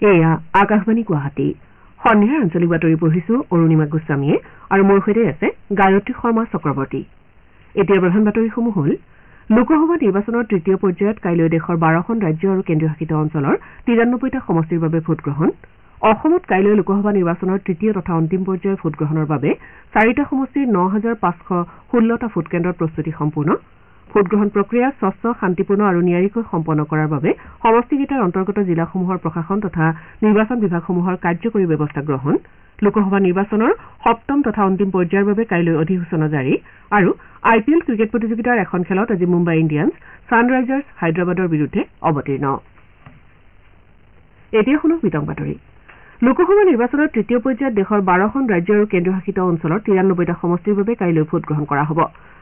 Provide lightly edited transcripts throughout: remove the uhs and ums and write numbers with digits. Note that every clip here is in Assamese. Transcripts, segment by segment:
এয়া আকাশবাণী গুৱাহাটী সন্ধিয়াৰ আঞ্চলিক বাতৰি পঢ়িছো অৰুণিমা গোস্বামীয়ে আৰু মোৰ সৈতে আছে গায়ত্ৰী শৰ্মা চক্ৰৱৰ্তী। এতিয়া প্ৰধান বাতৰিসমূহ হ'ল লোকসভা নিৰ্বাচনৰ তৃতীয় পৰ্যায়ত কাইলৈ দেশৰ 12খন ৰাজ্য আৰু কেন্দ্ৰীয় শাসিত অঞ্চলৰ 93টা সমষ্টিৰ বাবে ভোটগ্ৰহণ। অসমত কাইলৈ লোকসভা নিৰ্বাচনৰ তৃতীয় তথা অন্তিম পৰ্যায়ৰ ভোটগ্ৰহণৰ বাবে 4টা সমষ্টিৰ 9,516টা ভোটকেন্দ্ৰত প্ৰস্তুতি সম্পূৰ্ণ। ভোটগ্ৰহণ প্ৰক্ৰিয়া স্বচ্ছ শান্তিপূৰ্ণ আৰু নিয়াৰিকৈ সম্পন্ন কৰাৰ বাবে সমষ্টিকেইটাৰ অন্তৰ্গত জিলাসমূহৰ প্ৰশাসন তথা নিৰ্বাচন বিভাগসমূহৰ কাৰ্যকৰী ব্যৱস্থা গ্ৰহণ। লোকসভা নিৰ্বাচনৰ 7ম তথা অন্তিম পৰ্যায়ৰ বাবে কাইলৈ অধিসূচনা জাৰি আৰু IPL ক্ৰিকেট প্ৰতিযোগিতাৰ এখন খেলত আজি মুম্বাই ইণ্ডিয়ান্স ছানৰাইজাৰ্ছ হায়দৰাবাদৰ বিৰুদ্ধে অৱতীৰ্ণ। এতিয়া শুনক বিতং বাতৰি। লোকসভা নিৰ্বাচনৰ তৃতীয় পৰ্যায়ত দেশৰ 12খন ৰাজ্য আৰু কেন্দ্ৰীয় শাসিত অঞ্চলৰ 93টা সমষ্টিৰ বাবে কাইলৈ ভোটগ্ৰহণ কৰা হ'ব।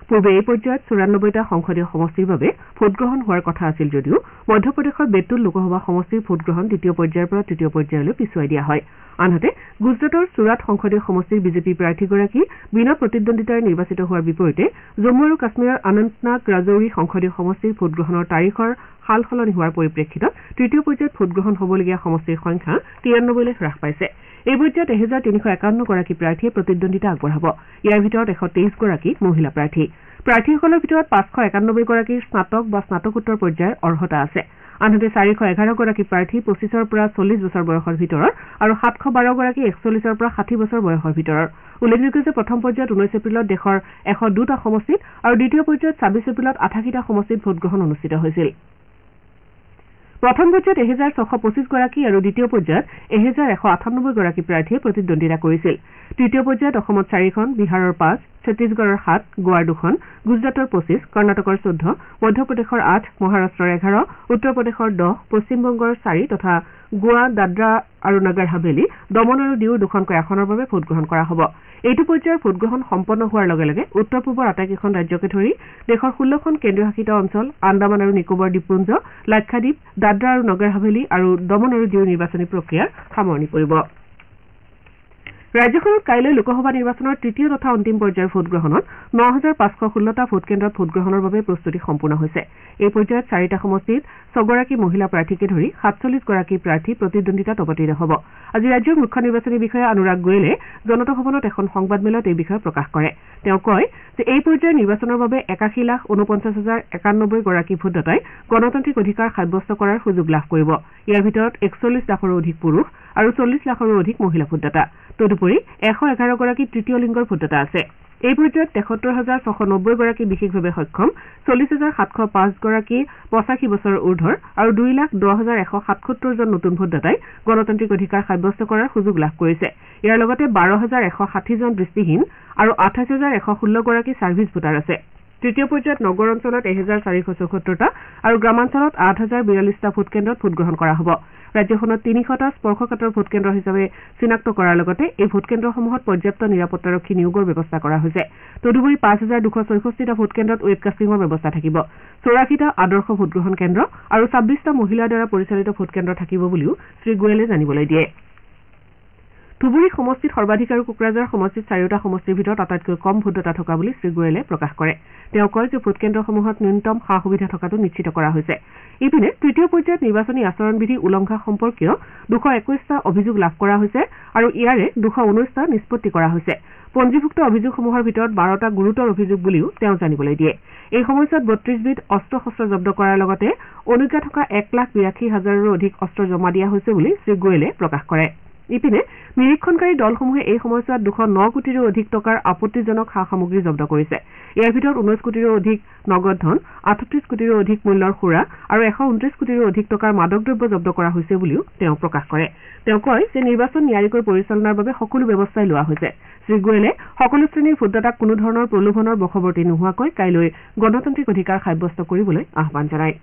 পূৰ্বে এই পৰ্যায়ত 94টা সংসদীয় সমষ্টিৰ বাবে ভোটগ্ৰহণ হোৱাৰ কথা আছিল যদিও মধ্যপ্ৰদেশৰ বেতুল লোকসভা সমষ্টিৰ ভোটগ্ৰহণ দ্বিতীয় পৰ্যায়ৰ পৰা তৃতীয় পৰ্যায়লৈ পিছুৱাই দিয়া হয়। আনহাতে গুজৰাটৰ চুৰাট সংসদীয় সমষ্টিৰ বিজেপি প্ৰাৰ্থীগৰাকী বিনা প্ৰতিদ্বন্দ্বিতাৰে নিৰ্বাচিত হোৱাৰ বিপৰীতে জম্মু আৰু কাশ্মীৰৰ অনন্তনাগ ৰাজৌৰী সংসদীয় সমষ্টিৰ ভোটগ্ৰহণৰ তাৰিখৰ সাল সলনি হোৱাৰ পৰিপ্ৰেক্ষিতত তৃতীয় পৰ্যায়ত ভোটগ্ৰহণ হ'বলগীয়া সমষ্টিৰ সংখ্যা 93লৈ হ্ৰাস পাইছে। এই পৰ্যায়ত 1351গৰাকী প্ৰাৰ্থীয়ে প্ৰতিদ্বন্দ্বিতা আগবঢ়াব। ইয়াৰ ভিতৰত 123গৰাকী মহিলা প্ৰাৰ্থী। প্ৰাৰ্থীসকলৰ ভিতৰত 591গৰাকীৰ স্নাতক বা স্নাতকোত্তৰ পৰ্যায়ৰ অৰ্হতা আছে। আনহাতে 411গৰাকী প্ৰাৰ্থী 25ৰ পৰা 40 বছৰ বয়সৰ ভিতৰৰ আৰু 712গৰাকী 41ৰ পৰা 60 বছৰ বয়সৰ ভিতৰৰ। উল্লেখযোগ্য যে প্ৰথম পৰ্যায়ত 19 এপ্ৰিলত দেশৰ 102টা সমষ্টিত আৰু দ্বিতীয় পৰ্যায়ত 26 এপ্ৰিলত 88টা সমষ্টিত ভোটগ্ৰহণ অনুষ্ঠিত হৈছিল। প্ৰথম পৰ্যায়ত 1625গৰাকী আৰু দ্বিতীয় পৰ্যায়ত 1198গৰাকী প্ৰাৰ্থীয়ে প্ৰতিদ্বন্দ্বিতা কৰিছিল। তৃতীয় পৰ্যায়ত অসমত 4খন, বিহাৰৰ 5, ছত্তীশগড়ৰ 7, গোৱাৰ 2খন, গুজৰাটৰ 25, কৰ্ণাটকৰ 14, মধ্যপ্ৰদেশৰ 8, মহাৰাষ্ট্ৰৰ 11, উত্তৰ প্ৰদেশৰ 10, পশ্চিমবংগৰ 4 তথা গোৱা, দাদ্ৰা আৰু নগৰ হাভেলী, দমন আৰু দিউৰ 2খনকৈ আসনৰ বাবে ভোটগ্ৰহণ কৰা হ'ব। এইটো পৰ্যায়ৰ ভোটগ্ৰহণ সম্পন্ন হোৱাৰ লগে লগে উত্তৰ পূবৰ আটাইকেইখন ৰাজ্যকে ধৰি দেশৰ 16খন কেন্দ্ৰীয় শাসিত অঞ্চল, আন্দামান আৰু নিকোবৰ দ্বীপপুঞ্জ, লাক্ষাদ্বীপ, দাদ্ৰা আৰু নগৰ হাভেলী আৰু দমন আৰু দিউৰ নিৰ্বাচনী প্ৰক্ৰিয়াৰ সামৰণি পৰিব। ৰাজ্যখনত কাইলৈ লোকসভা নিৰ্বাচনৰ তৃতীয় তথা অন্তিম পৰ্যায়ৰ ভোটগ্ৰহণত 9,516টা ভোটকেন্দ্ৰত ভোটগ্ৰহণৰ বাবে প্ৰস্তুতি সম্পূৰ্ণ হৈছে। এই পৰ্যায়ত 4টা সমষ্টিত 6গৰাকী মহিলা প্ৰাৰ্থীকে ধৰি 47গৰাকী প্ৰাৰ্থী প্ৰতিদ্বন্দ্বিতাত অৱতীৰ্ণ হ'ব। আজি ৰাজ্যৰ মুখ্য নিৰ্বাচনী বিষয়া অনুৰাগ গোৱেলে জনতা ভৱনত এখন সংবাদমেলত এই বিষয়ে প্ৰকাশ কৰে। তেওঁ কয় যে এই পৰ্যায়ৰ নিৰ্বাচনৰ বাবে 81,49,091গৰাকী ভোটদাতাই গণতান্ত্ৰিক অধিকাৰ সাব্যস্ত কৰাৰ সুযোগ লাভ কৰিব। ইয়াৰ ভিতৰত 41 লাখৰো অধিক পুৰুষ আৰু 40 লাখৰো অধিক মহিলা ভোটদাতা। তদুপৰি 111গৰাকী তৃতীয় লিংগৰ ভোটদাতা আছে। এই পৰ্যায়ত 73,690গৰাকী বিশেষভাৱে সক্ষম, 40,705গৰাকী 85 বছৰৰ ঊৰ্ধৰ আৰু 2,10,177জন নতুন ভোটদাতাই গণতান্ত্ৰিক অধিকাৰ সাব্যস্ত কৰাৰ সুযোগ লাভ কৰিছে। ইয়াৰ লগতে 12,160জন দৃষ্টিহীন আৰু 28,116গৰাকী ছাৰ্ভিচ ভোটাৰ আছে। তৃতীয় পৰ্যায়ত নগৰ অঞ্চলত 1,474টা আৰু গ্ৰামাঞ্চলত 8,042টা ভোটকেন্দ্ৰত ভোটগ্ৰহণ কৰা হ'ব। ৰাজ্যখনত 300টা স্পৰ্শকাতৰ ভোটকেন্দ্ৰ হিচাপে চিনাক্ত কৰাৰ লগতে এই ভোটকেন্দ্ৰসমূহত পৰ্যাপ্ত নিৰাপত্তাৰক্ষী নিয়োগৰ ব্যৱস্থা কৰা হৈছে। তদুপৰি 5,264টা ভোটকেন্দ্ৰত ৱেবকাষ্টিঙৰ ব্যৱস্থা থাকিব। 84টা আদৰ্শ ভোটগ্ৰহণ কেন্দ্ৰ আৰু 26টা মহিলাৰ দ্বাৰা পৰিচালিত ভোটকেন্দ্ৰ থাকিব বুলিও শ্ৰীগোৱেলে জানিবলৈ দিয়ে। ধুবুৰী সমষ্টিত সৰ্বাধিক আৰু কোকৰাঝাৰ সমষ্টিত 4টা সমষ্টিৰ ভিতৰত আটাইতকৈ কম ভোটদাতা থকা বুলি শ্ৰীগোৱেলে প্ৰকাশ কৰে। তেওঁ কয় যে ভোটকেন্দ্ৰসমূহত ন্যূনতম সা সুবিধা থকাটো নিশ্চিত কৰা হৈছে। ইপিনে তৃতীয় পৰ্যায়ত নিৰ্বাচনী আচৰণ বিধি উলংঘা সম্পৰ্কীয় 221টা অভিযোগ লাভ কৰা হৈছে আৰু ইয়াৰে 219টা নিষ্পত্তি কৰা হৈছে। পঞ্জীভুক্ত অভিযোগসমূহৰ ভিতৰত 12টা গুৰুতৰ অভিযোগ বুলিও তেওঁ জানিবলৈ দিয়ে। এই সময়ছোৱাত 32বিধ অস্ত্ৰ-শস্ত্ৰ জব্দ কৰাৰ লগতে অনুজ্ঞা থকা 1,82,000ৰো অধিক অস্ত্ৰ জমা দিয়া হৈছে বুলি শ্ৰীগোৱেলে প্ৰকাশ কৰে। ইপিনে নিৰীক্ষণকাৰী দলসমূহে এই সময়ছোৱাত 209 কোটিৰো অধিক টকাৰ আপত্তিজনক সা সামগ্ৰী জব্দ কৰিছে। ইয়াৰ ভিতৰত 19 কোটিৰো অধিক নগদ ধন, 38 কোটিৰো অধিক মূল্যৰ সুৰা আৰু 129 কোটিৰো অধিক টকাৰ মাদক দ্ৰব্য জব্দ কৰা হৈছে বুলিও তেওঁ প্ৰকাশ কৰে। তেওঁ কয় যে নিৰ্বাচন নিয়াৰিকৈ পৰিচালনাৰ বাবে সকলো ব্যৱস্থাই লোৱা হৈছে। শ্ৰীগোৱেলে সকলো শ্ৰেণীৰ ভোটদাতাক কোনো ধৰণৰ প্ৰলোভনৰ বশৱৰ্তী নোহোৱাকৈ কাইলৈ গণতান্ত্ৰিক অধিকাৰ সাব্যস্ত কৰিবলৈ আহ্বান জনায়।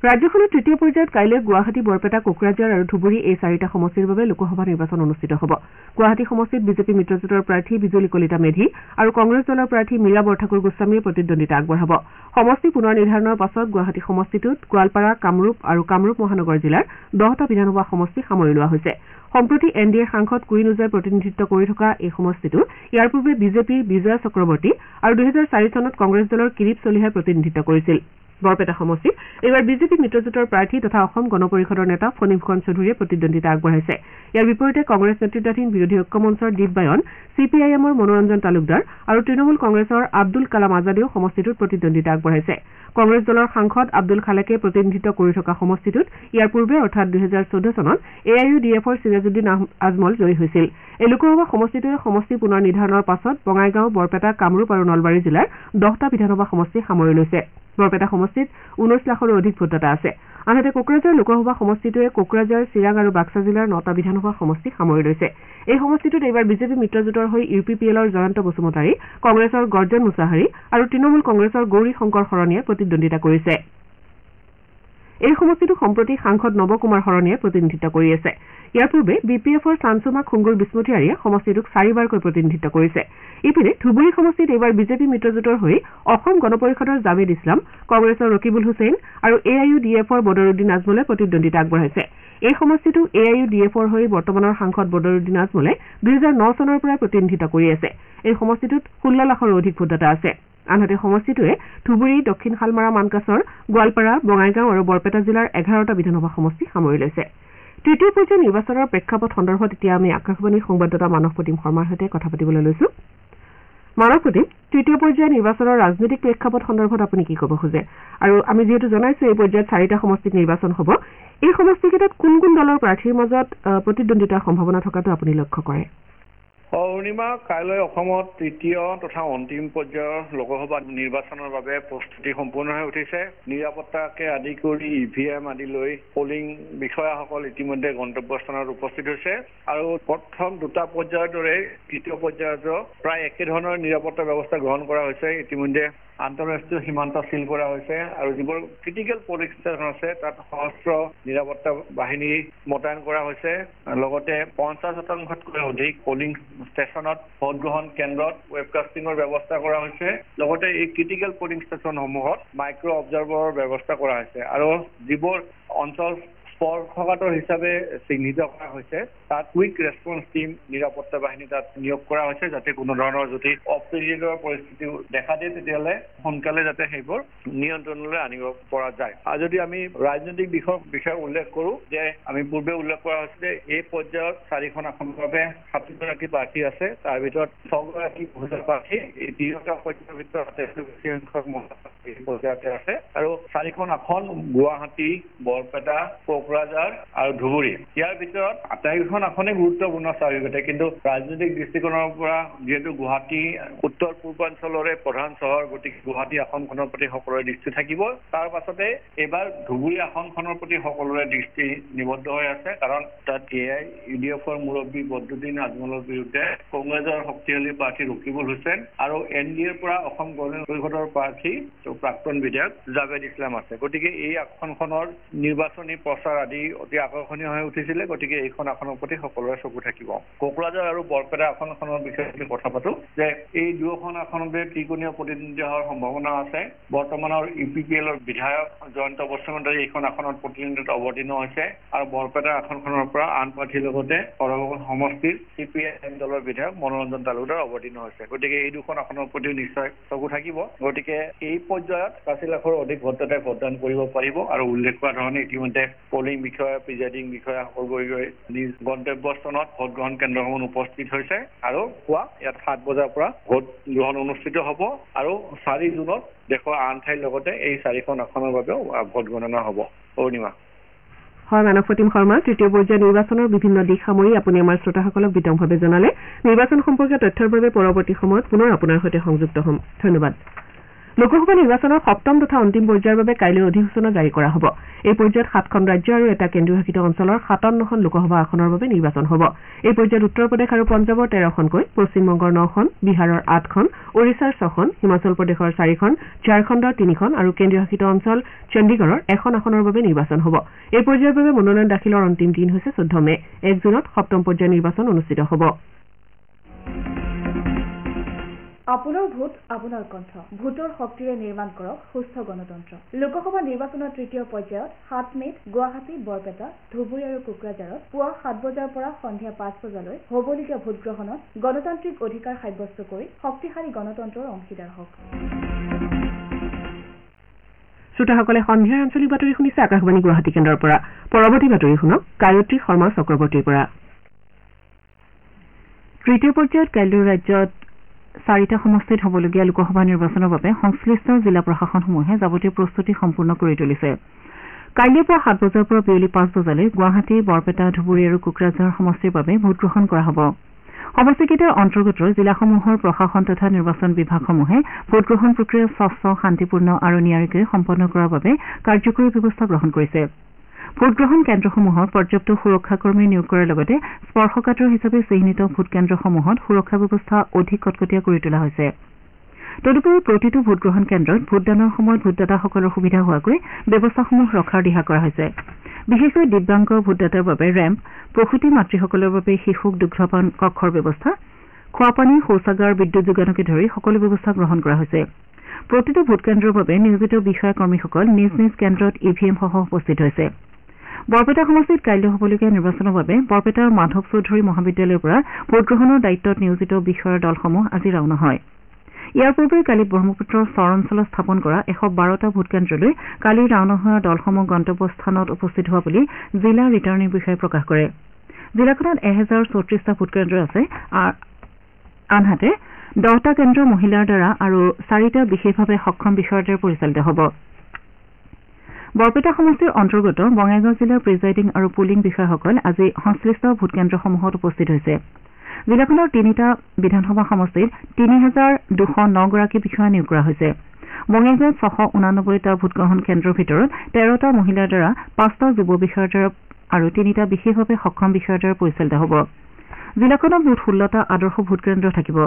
ৰাজ্যখনৰ তৃতীয় পৰ্যায়ত কাইলৈ গুৱাহাটী, বৰপেটা, কোকৰাঝাৰ আৰু ধুবুৰী এই 4টা সমষ্টিৰ বাবে লোকসভা নিৰ্বাচন অনুষ্ঠিত হ'ব। গুৱাহাটী সমষ্টিত বিজেপি মিত্ৰজোঁটৰ প্ৰাৰ্থী বিজুলী কলিতা মেধি আৰু কংগ্ৰেছ দলৰ প্ৰাৰ্থী মীৰা বৰঠাকুৰ গোস্বামীয়ে প্ৰতিদ্বন্দ্বিতা আগবঢ়াব। সমষ্টি পুনৰ নিৰ্ধাৰণৰ পাছত গুৱাহাটী সমষ্টিটোত গোৱালপাৰা, কামৰূপ আৰু কামৰূপ মহানগৰ জিলাৰ 10টা বিধানসভা সমষ্টি সামৰি লোৱা হৈছে। সম্প্ৰতি NDAৰ সাংসদ কুইন উজাই প্ৰতিনিধিত্ব কৰি থকা এই সমষ্টিটো ইয়াৰ পূৰ্বে বিজেপিৰ বিজয়া চক্ৰৱৰ্তী আৰু 2004 চনত কংগ্ৰেছ দলৰ কিৰীট চলিহাই প্ৰতিনিধিত্ব কৰিছিল। বৰপেটা সমষ্টিত এইবাৰ বিজেপি মিত্ৰজোঁটৰ প্ৰাৰ্থী তথা অসম গণ পৰিষদৰ নেতা ফণীভূষণ চৌধুৰীয়ে প্ৰতিদ্বন্দ্বিতা আগবঢ়াইছে। ইয়াৰ বিপৰীতে কংগ্ৰেছ নেতৃত্বাধীন বিৰোধী ঐক্য মঞ্চৰ দীপ বায়ন, CPIMৰ মনোৰঞ্জন তালুকদাৰ আৰু তৃণমূল কংগ্ৰেছৰ আব্দুল কালাম আজাদেও সমষ্টিটোত প্ৰতিদ্বন্দ্বিতা আগবঢ়াইছে। কংগ্ৰেছ দলৰ সাংসদ আব্দুল খালেকে প্ৰতিনিধিত্ব কৰি থকা সমষ্টিটোত ইয়াৰ পূৰ্বে অৰ্থাৎ 2014 চনত AIUDFৰ চিৰাজুদ্দিন আজমল জয়ী হৈছিল। এই লোকসভা সমষ্টিটোৱে সমষ্টি পুনৰ নিৰ্ধাৰণৰ পাছত বঙাইগাঁও, বৰপেটা, কামৰূপ আৰু নলবাৰী জিলাৰ 10টা বিধানসভা সমষ্টি সামৰি লৈছে। বৰপেটা সমষ্টিত 19 লাখৰো অধিক ভোটদাতা আছে। আনহাতে কোকৰাঝাৰ লোকসভা সমষ্টিটোৱে কোকৰাঝাৰ, চিৰাং আৰু বাক্সা জিলাৰ 9টা বিধানসভা সমষ্টি সামৰি লৈছে। এই সমষ্টিটোত এইবাৰ বিজেপি মিত্ৰজোঁটৰ হৈ UPPLৰ জয়ন্ত বসুমতাৰী, কংগ্ৰেছৰ গৰ্জন মুছাহাৰী আৰু তৃণমূল কংগ্ৰেছৰ গৌৰী শংকৰ শৰণীয়ে প্ৰতিদ্বন্দ্বিতা কৰিছে। এই সমষ্টিটো সম্প্ৰতি সাংসদ নৱ কুমাৰ শৰণীয়ে প্ৰতিনিধিত্ব কৰি আছে। ইয়াৰ পূৰ্বে BPFৰ চানচুমা খুংগুৰ বিস্মুথিয়াৰীয়ে সমষ্টিটোক 4বাৰকৈ প্ৰতিনিধিত্ব কৰিছে। ইপিনে ধুবুৰী সমষ্টিত এইবাৰ বিজেপি মিত্ৰজোঁটৰ হৈ অসম গণ পৰিষদৰ জাভেদ ইছলাম, কংগ্ৰেছৰ ৰকিবুল হুছেইন আৰু AIUDFৰ বদৰুদ্দিন আজমলে প্ৰতিদ্বন্দ্বিতা আগবঢ়াইছে। এই সমষ্টিটো AIUDFৰ হৈ বৰ্তমানৰ সাংসদ বদৰুদ্দিন আজমলে 2009 চনৰ পৰা প্ৰতিনিধিত্ব কৰি আছে। এই সমষ্টিটোত 16 লাখৰো অধিক ভোটদাতা আছে। আনহাতে সমষ্টিটোৱে ধুবুৰী, দক্ষিণ শালমাৰা, মানকাছৰ, গোৱালপাৰা, বঙাইগাঁও আৰু বৰপেটা জিলাৰ 11টা বিধানসভা সমষ্টি সামৰি লৈছে। তৃতীয় পৰ্যায়ৰ নিৰ্বাচনৰ প্ৰেক্ষাপট সন্দৰ্ভত এতিয়া আমি আকাশবাণীৰ সংবাদদাতা মানস প্ৰতিম শৰ্মাৰ সৈতে কথা পাতিবলৈ লৈছো। মানস প্ৰতিম, তৃতীয় পৰ্যায়ৰ নিৰ্বাচনৰ ৰাজনৈতিক প্ৰেক্ষাপট সন্দৰ্ভত আপুনি কি ক'ব খোজে? আৰু আমি যিহেতু জনাইছো এই পৰ্যায়ত 4টা সমষ্টিত নিৰ্বাচন হ'ব, এই সমষ্টিকেইটাত কোন কোন দলৰ প্ৰাৰ্থীৰ মাজত প্ৰতিদ্বন্দ্বিতাৰ সম্ভাৱনা থকাটো আপুনি লক্ষ্য কৰে? অৰুণিমা, কাইলৈ অসমত তৃতীয় তথা অন্তিম পৰ্যায়ৰ লোকসভা নিৰ্বাচনৰ বাবে প্ৰস্তুতি সম্পূৰ্ণ হৈ উঠিছে। নিৰাপত্তাকে আদি কৰি EVM আদি লৈ পলিং বিষয়াসকল ইতিমধ্যে গন্তব্যস্থানত উপস্থিত হৈছে আৰু প্ৰথম দুটা পৰ্যায়ৰ দৰে তৃতীয় পৰ্যায়তো প্ৰায় একে ধৰণৰ নিৰাপত্তা ব্যৱস্থা গ্ৰহণ কৰা হৈছে। ইতিমধ্যে আন্তঃৰাষ্ট্ৰীয় সীমান্ত চিল কৰা হৈছে আৰু যিবোৰ ক্ৰিটিকেল পলিং ষ্টেচন আছে তাত সশস্ত্ৰ নিৰাপত্তা বাহিনী মোতায়েন কৰা হৈছে। লগতে 50%তকৈ অধিক পলিং ষ্টেচনত ভোটগ্ৰহণ কেন্দ্ৰত ৱেবকাষ্টিঙৰ ব্যৱস্থা কৰা হৈছে। লগতে এই ক্ৰিটিকেল পলিং ষ্টেচনসমূহত মাইক্ৰ অবজাৰ্ভাৰৰ ব্যৱস্থা কৰা হৈছে আৰু যিবোৰ অঞ্চল স্পৰ্শকাতৰ হিচাপে চিহ্নিত কৰা হৈছে তাত কুইক ৰেছপন্স টিম নিৰাপত্তা বাহিনী তাত নিয়োগ কৰা হৈছে, যাতে কোনো ধৰণৰ যদি অপ্ৰীতিকৰ পৰিস্থিতি দেখা দিয়ে তেতিয়াহ'লে সোনকালে যাতে সেইবোৰ নিয়ন্ত্ৰণলৈ আনিব পৰা যায়। আৰু যদি আমি ৰাজনৈতিক বিষয়ে উল্লেখ কৰোঁ যে আমি পূৰ্বে উল্লেখ কৰা হৈছে যে এই পৰ্যায়ত 4খন আসনৰ বাবে 7গৰাকী প্ৰাৰ্থী আছে, তাৰ ভিতৰত 6গৰাকী মহিলা প্ৰাৰ্থী। এই 3টা পৰ্যায়ৰ ভিতৰত আটাইতকৈ বেছি সংখ্যক মহিলা প্ৰাৰ্থী পৰ্যায়তে আছে আৰু 4খন আসন গুৱাহাটী, বৰপেটা, কোকৰাঝাৰ আৰু ধুবুৰী। ইয়াৰ ভিতৰত আটাইকেইখন আসনে গুৰুত্বপূৰ্ণ স্বাভাৱিকতে, কিন্তু ৰাজনৈতিক দৃষ্টিকোণৰ পৰা যিহেতু গুৱাহাটী উত্তৰ পূৰ্বাঞ্চলৰে প্ৰধান চহৰ, গতিকে গুৱাহাটী আসনখনৰ প্ৰতি সকলোৰে দৃষ্টি থাকিব। তাৰ পাছতে এইবাৰ ধুবুৰী আসনখনৰ প্ৰতি সকলোৰে দৃষ্টি নিবদ্ধ হৈ আছে, কাৰণ তাত AIUDFৰ মুৰব্বী বদৰুদ্দিন আজমলৰ বিৰুদ্ধে কংগ্ৰেছৰ শক্তিশালী প্ৰাৰ্থী ৰকিবুল হুছেইন আৰু NDAৰ পৰা অসম গণ পৰিষদৰ প্ৰাৰ্থী প্ৰাক্তন বিধায়ক জাভেদ ইছলাম আছে। গতিকে এই আসনখনৰ নিৰ্বাচনী প্ৰচাৰ আদি অতি আকৰ্ষণীয় হৈ উঠিছিলে। গতিকে এইখন আসনৰ প্ৰতি সকলোৰে চকু থাকিব। কোকৰাঝাৰ আৰু বৰপেটা আসনখনৰ বিষয়ে যদি কথা পাতো যে এই দুয়োখন আসনতে ত্ৰিকোণীয় প্ৰতিদ্বন্দ্বিতা হোৱাৰ সম্ভাৱনা আছে। বৰ্তমানৰ UPPLৰ বিধায়ক জয়ন্ত বসুমতাৰী এইখন আসনত প্ৰতিদ্বন্দ্বিতাত অৱতীৰ্ণ হৈছে আৰু বৰপেটা আসনখনৰ পৰা আন প্ৰাৰ্থীৰ লগতে সমষ্টিৰ CPIM দলৰ বিধায়ক মনোৰঞ্জন তালুকদাৰ অৱতীৰ্ণ হৈছে। গতিকে এই দুখন আসনৰ প্ৰতিও নিশ্চয় চকু থাকিব। গতিকে এই পৰ্যায়ত 85 লাখৰো অধিক ভোটদাতাই ভোটদান কৰিব পাৰিব আৰু উল্লেখ কৰা ধৰণে ইতিমধ্যে পলিং বিষয়া, প্ৰিজাইডিং বিষয়াসকল গৈ নিজ গন্তব্যস্থানত ভোটগ্ৰহণ কেন্দ্ৰসমূহ উপস্থিত হৈছে আৰু পুৱা ইয়াত 7 বজাৰ পৰা ভোট গ্ৰহণ অনুষ্ঠিত হ'ব আৰু 4 জুনত দেশৰ আন ঠাইৰ লগতে এই 4খন আসনৰ বাবেও ভোট গণনা হ'ব। অৰুণিমা। হয়, মানস প্ৰতিম শৰ্মা, তৃতীয় পৰ্যায়ৰ নিৰ্বাচনৰ বিভিন্ন দিশ সামৰি আপুনি আমাৰ শ্ৰোতাসকলক বিতংভাৱে জনালে। নিৰ্বাচন সম্পৰ্কীয় তথ্যৰ বাবে পৰৱৰ্তী সময়ত পুনৰ আপোনাৰ সৈতে সংযুক্ত হ'ম। ধন্যবাদ। লোকসভা নিৰ্বাচনৰ 7ম তথা অন্তিম পৰ্যায়ৰ বাবে কাইলৈ অধিসূচনা জাৰি কৰা হ'ব। এই পৰ্যায়ত 7খন ৰাজ্য আৰু এটা কেন্দ্ৰীয় শাসিত অঞ্চলৰ 57খন লোকসভা আসনৰ বাবে নিৰ্বাচন হ'ব। এই পৰ্যায়ত উত্তৰ প্ৰদেশ আৰু পঞ্জাৱৰ 13খনকৈ, পশ্চিমবংগৰ 9খন, বিহাৰৰ 8খন, ওড়িশাৰ 6খন, হিমাচল প্ৰদেশৰ 4খন, ঝাৰখণ্ডৰ 3খন আৰু কেন্দ্ৰীয় শাসিত অঞ্চল চণ্ডীগড়ৰ 1খন আসনৰ বাবে নিৰ্বাচন হ'ব। এই পৰ্যায়ৰ বাবে মনোনয়ন দাখিলৰ অন্তিম দিন হৈছে 14 মে'। 1 জুনত 7ম পৰ্যায়ৰ নিৰ্বাচন অনুষ্ঠিত হ'ব। আপোনাৰ ভোট আপোনাৰ কণ্ঠ, ভোটৰ শক্তিৰে নিৰ্মাণ কৰক সুস্থ গণতন্ত্ৰ। লোকসভা নিৰ্বাচনৰ তৃতীয় পৰ্যায়ত 7 মে'ত গুৱাহাটী, বৰপেটা, ধুবুৰী আৰু কোকৰাঝাৰত পুৱা 7 বজাৰ পৰা সন্ধিয়া 5 বজালৈ হ'বলগীয়া ভোটগ্ৰহণত গণতান্ত্ৰিক অধিকাৰ সাব্যস্ত কৰি শক্তিশালী গণতন্ত্ৰৰ অংশীদাৰ হওক। শ্ৰোতাসকলে সন্ধিয়াৰ আঞ্চলিক বাতৰি শুনিছে আকাশবাণী গুৱাহাটী কেন্দ্ৰৰ পৰা পৰৱৰ্তী বাতৰি শুনক গায়ত্ৰী শৰ্মা চক্ৰৱৰ্তীৰ পৰা তৃতীয় পৰ্যায়ত কাইলৈ ৰাজ্যত 4টা সমষ্টিত হ'বলগীয়া লোকসভা নিৰ্বাচনৰ বাবে সংশ্লিষ্ট জিলা প্ৰশাসনসমূহে যাৱতীয় প্ৰস্তুতি সম্পূৰ্ণ কৰি তুলিছে কাইলৈ পুৱা 7 বজাৰ পৰা বিয়লি 5 বজালৈ গুৱাহাটী বৰপেটা ধুবুৰী আৰু কোকৰাঝাৰ সমষ্টিৰ বাবে ভোটগ্ৰহণ কৰা হ'ব সমষ্টিকেইটাৰ অন্তৰ্গত জিলাসমূহৰ প্ৰশাসন তথা নিৰ্বাচন বিভাগসমূহে ভোটগ্ৰহণ প্ৰক্ৰিয়া স্বচ্ছ শান্তিপূৰ্ণ আৰু নিয়াৰিকৈ সম্পন্ন কৰাৰ বাবে কাৰ্যকৰী ব্যৱস্থা গ্ৰহণ কৰিছে ভোটগ্ৰহণ কেন্দ্ৰসমূহত পৰ্যাপ্ত সুৰক্ষাকৰ্মী নিয়োগ কৰাৰ লগতে স্পৰ্শকাতৰ হিচাপে চিহ্নিত ভোটকেন্দ্ৰসমূহত সুৰক্ষা ব্যৱস্থা অধিক কটকটীয়া কৰি তোলা হৈছে তদুপৰি প্ৰতিটো ভোটগ্ৰহণ কেন্দ্ৰত ভোটদানৰ সময়ত ভোটদাতাসকলৰ সুবিধা হোৱাকৈ ব্যৱস্থাসমূহ ৰখাৰ দিহা কৰা হৈছে বিশেষকৈ দিব্যাংগ ভোটদাতাৰ বাবে ৰেম্প প্ৰসূতি মাতৃসকলৰ বাবে শিশুক দুগ্ধপান কক্ষৰ ব্যৱস্থা খোৱাপানী শৌচাগাৰ বিদ্যুৎ যোগানকে ধৰি সকলো ব্যৱস্থা গ্ৰহণ কৰা হৈছে প্ৰতিটো ভোটকেন্দ্ৰৰ বাবে নিয়োজিত বিষয়া কৰ্মীসকল নিজ নিজ কেন্দ্ৰত ইভিএমসহ উপস্থিত হৈছে বৰপেটা সমষ্টিত কাইলৈ হ'বলগীয়া নিৰ্বাচনৰ বাবে বৰপেটাৰ মাধৱ চৌধুৰী মহাবিদ্যালয়ৰ পৰা ভোটগ্ৰহণৰ দায়িত্বত নিয়োজিত বিষয়াৰ দলসমূহ আজি ৰাওনা হয় ইয়াৰ পূৰ্বে কালি ব্ৰহ্মপুত্ৰৰ চৰ অঞ্চলত স্থাপন কৰা 112টা ভোটকেন্দ্ৰলৈ কালি ৰাওনা হোৱা দলসমূহ গন্তব্যস্থানত উপস্থিত হোৱা বুলি জিলা ৰিটাৰ্ণিং বিষয়াই প্ৰকাশ কৰে জিলাখনত 1034টা ভোটকেন্দ্ৰ আছে আনহাতে 10টা কেন্দ্ৰ মহিলাৰ দ্বাৰা আৰু 4টা বিশেষভাৱে সক্ষম বিষয়াৰ দ্বাৰা পৰিচালিত হ'ব বৰপেটা সমষ্টিৰ অন্তৰ্গত বঙাইগাঁও জিলাৰ প্ৰিজাইডিং আৰু পুলিং বিষয়াসকল আজি সংশ্লিষ্ট ভোটকেন্দ্ৰসমূহত উপস্থিত হৈছে জিলাখনৰ 3টা বিধানসভা সমষ্টিত 3209 গৰাকী বিষয়া নিয়োগ কৰা হৈছে বঙাইগাঁৱত 689টা ভোটগ্ৰহণ কেন্দ্ৰৰ ভিতৰত 13টা মহিলাৰ দ্বাৰা 5টা যুৱ বিষয়াৰ দ্বাৰা আৰু 3টা বিশেষভাৱে সক্ষম বিষয়াৰ দ্বাৰা পৰিচালিত হ'ব জিলাখনত মুঠ 16টা আদৰ্শ ভোটকেন্দ্ৰ থাকিব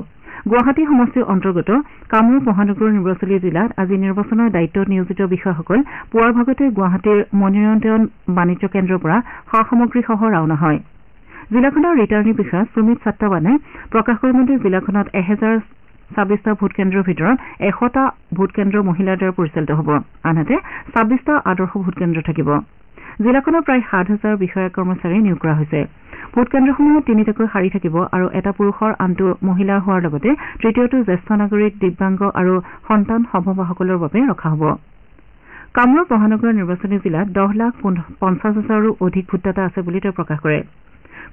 গুৱাহাটী সমষ্টিৰ অন্তৰ্গত কামৰূপ মহানগৰ নিৰ্বাচনী জিলাত আজি নিৰ্বাচনৰ দায়িত্বত নিয়োজিত বিষয়াসকল পুৱাৰ ভাগতে গুৱাহাটীৰ মনিৰঞ্জন বাণিজ্য কেন্দ্ৰৰ পৰা সা সামগ্ৰীসহ ৰাওনা হয় জিলাখনৰ ৰিটাৰ্ণিং বিষয়া সুমিত সত্তাৱানে প্ৰকাশ কৰা মতে জিলাখনত 1026টা ভোটকেন্দ্ৰৰ ভিতৰত 100টা ভোটকেন্দ্ৰ মহিলাৰ দ্বাৰা পৰিচালিত হ'ব আনহাতে 26টা আদৰ্শ ভোটকেন্দ্ৰ থাকিব জিলাখনৰ প্ৰায় 7,000 বিষয়া কৰ্মচাৰী নিয়োগ কৰা হৈছে ভোটকেন্দ্ৰসমূহত 3টাকৈ শাৰী থাকিব আৰু এটা পুৰুষৰ আনটো মহিলাৰ হোৱাৰ লগতে তৃতীয়টো জ্যেষ্ঠ নাগৰিক দিব্যাংগ আৰু সন্তান সম্ভৱাসকলৰ বাবে ৰখা হ'ব কামৰূপ মহানগৰ নিৰ্বাচনী জিলাত 10,50,000ৰো অধিক ভোটদাতা আছে বুলি তেওঁ প্ৰকাশ কৰে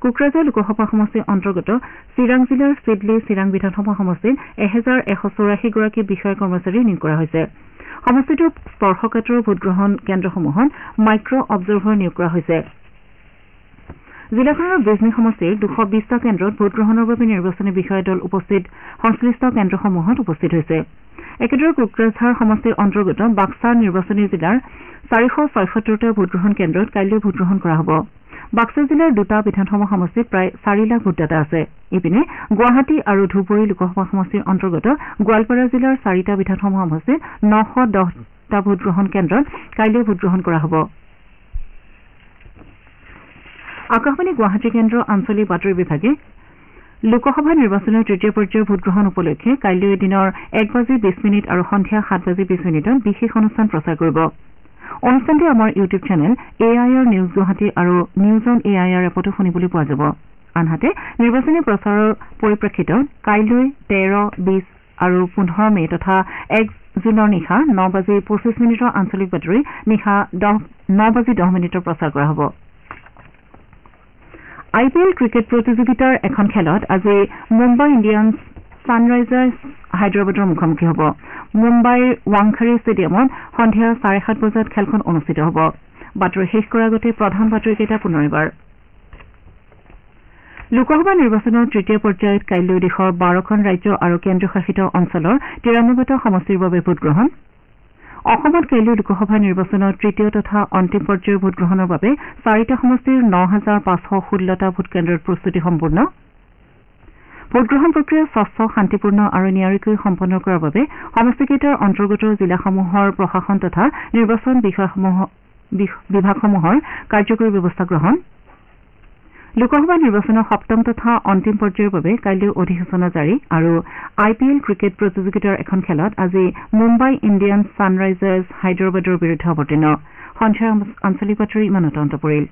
কোকৰাঝাৰ লোকসভা সমষ্টিৰ অন্তৰ্গত চিৰাং জিলাৰ চিডলি চিৰাং বিধানসভা সমষ্টিত 1184 গৰাকী বিষয়া কৰ্মচাৰী নিয়োগ কৰা হৈছে সমষ্টিটোৰ স্পৰ্শকাতৰ ভোটগ্ৰহণ কেন্দ্ৰসমূহত মাইক্ৰ অবজাৰ্ভাৰ নিয়োগ কৰা হৈছে জিলাখনৰ বিজনী সমষ্টিৰ 220টা কেন্দ্ৰত ভোটগ্ৰহণৰ বাবে নিৰ্বাচনী বিষয়া দল উপস্থিত সংশ্লিষ্ট কেন্দ্ৰসমূহত উপস্থিত হৈছে একেদৰে কোকৰাঝাৰ সমষ্টিৰ অন্তৰ্গত বাক্সা নিৰ্বাচনী জিলাৰ 476টা ভোটগ্ৰহণ কেন্দ্ৰত কাইলৈ ভোটগ্ৰহণ কৰা হ'ব বাক্সা জিলাৰ 2টা বিধানসভা সমষ্টিত প্ৰায় 4 লাখ ভোটদাতা আছে ইপিনে গুৱাহাটী আৰু ধুবুৰী লোকসভা সমষ্টিৰ অন্তৰ্গত গোৱালপাৰা জিলাৰ 4টা বিধানসভা সমষ্টিত 910টা ভোটগ্ৰহণ কেন্দ্ৰত কাইলৈ ভোটগ্ৰহণ কৰা হ'ব আকাশবাণী গুৱাহাটী কেন্দ্ৰ আঞ্চলিক বাতৰি বিভাগে লোকসভা নিৰ্বাচনৰ তৃতীয় পৰ্যায়ৰ ভোটগ্ৰহণ উপলক্ষে কাইলৈ দিনৰ 1:20 আৰু সন্ধিয়া 7:20 বিশেষ অনুষ্ঠান প্ৰচাৰ কৰিব অনুষ্ঠানটো আমাৰ YouTube channel AIR news Guwahati আৰু নিউজ অন AIR এপতো শুনিবলৈ পোৱা যাব আনহাতে নিৰ্বাচনী প্ৰচাৰৰ পৰিপ্ৰেক্ষিতত কাইলৈ 13, 20 আৰু 15 মে তথা 1 জুনৰ নিশা 9:25 আঞ্চলিক বাতৰি নিশা 9:10 প্ৰচাৰ কৰা হ'ব IPL ক্ৰিকেট প্ৰতিযোগিতাৰ এখন খেলত আজি মুম্বাই ইণ্ডিয়ান্স ছানৰাইজাৰ্ছ হায়দৰাবাদৰ মুখামুখি হ'ব মুম্বাইৰ ৱাংখাৰী ষ্টেডিয়ামত সন্ধিয়া 7:30 বজাত খেলখন অনুষ্ঠিত হ'ব বাতৰি শেষ কৰাৰ আগতে প্ৰধান বাতৰিকেইটা পুনৰ এবাৰ লোকসভা নিৰ্বাচনৰ তৃতীয় পৰ্যায়ত কাইলৈ দেশৰ 12খন ৰাজ্য আৰু কেন্দ্ৰীয়শাসিত অঞ্চলৰ 93টা সমষ্টিৰ বাবে ভোটগ্ৰহণ অসমত কাইলৈ লোকসভা নিৰ্বাচনৰ তৃতীয় তথা অন্তিম পৰ্যায়ৰ ভোটগ্ৰহণৰ বাবে 4টা সমষ্টিৰ 9,516টা ভোটকেন্দ্ৰৰ প্ৰস্তুতি সম্পূৰ্ণ ভোটগ্ৰহণ প্ৰক্ৰিয়া স্বচ্ছ শান্তিপূৰ্ণ আৰু নিয়াৰিকৈ সম্পন্ন কৰাৰ বাবে সমষ্টিকেইটাৰ অন্তৰ্গত জিলাসমূহৰ প্ৰশাসন তথা নিৰ্বাচন বিভাগসমূহৰ কাৰ্যকৰী ব্যৱস্থা গ্ৰহণ লোকসভা নিৰ্বাচনৰ 7ম তথা অন্তিম পৰ্যায়ৰ বাবে কাইলৈ অধিসূচনা জাৰি আৰু IPL ক্ৰিকেট প্ৰতিযোগিতাৰ এখন খেলত আজি মুম্বাই ইণ্ডিয়ান্স ছানৰাইজাৰ্ছ হায়দৰাবাদৰ বিৰুদ্ধে অৱতীৰ্ণ সন্ধিয়াৰ আঞ্চলিক বাতৰি ইমানতে অন্ত পৰিল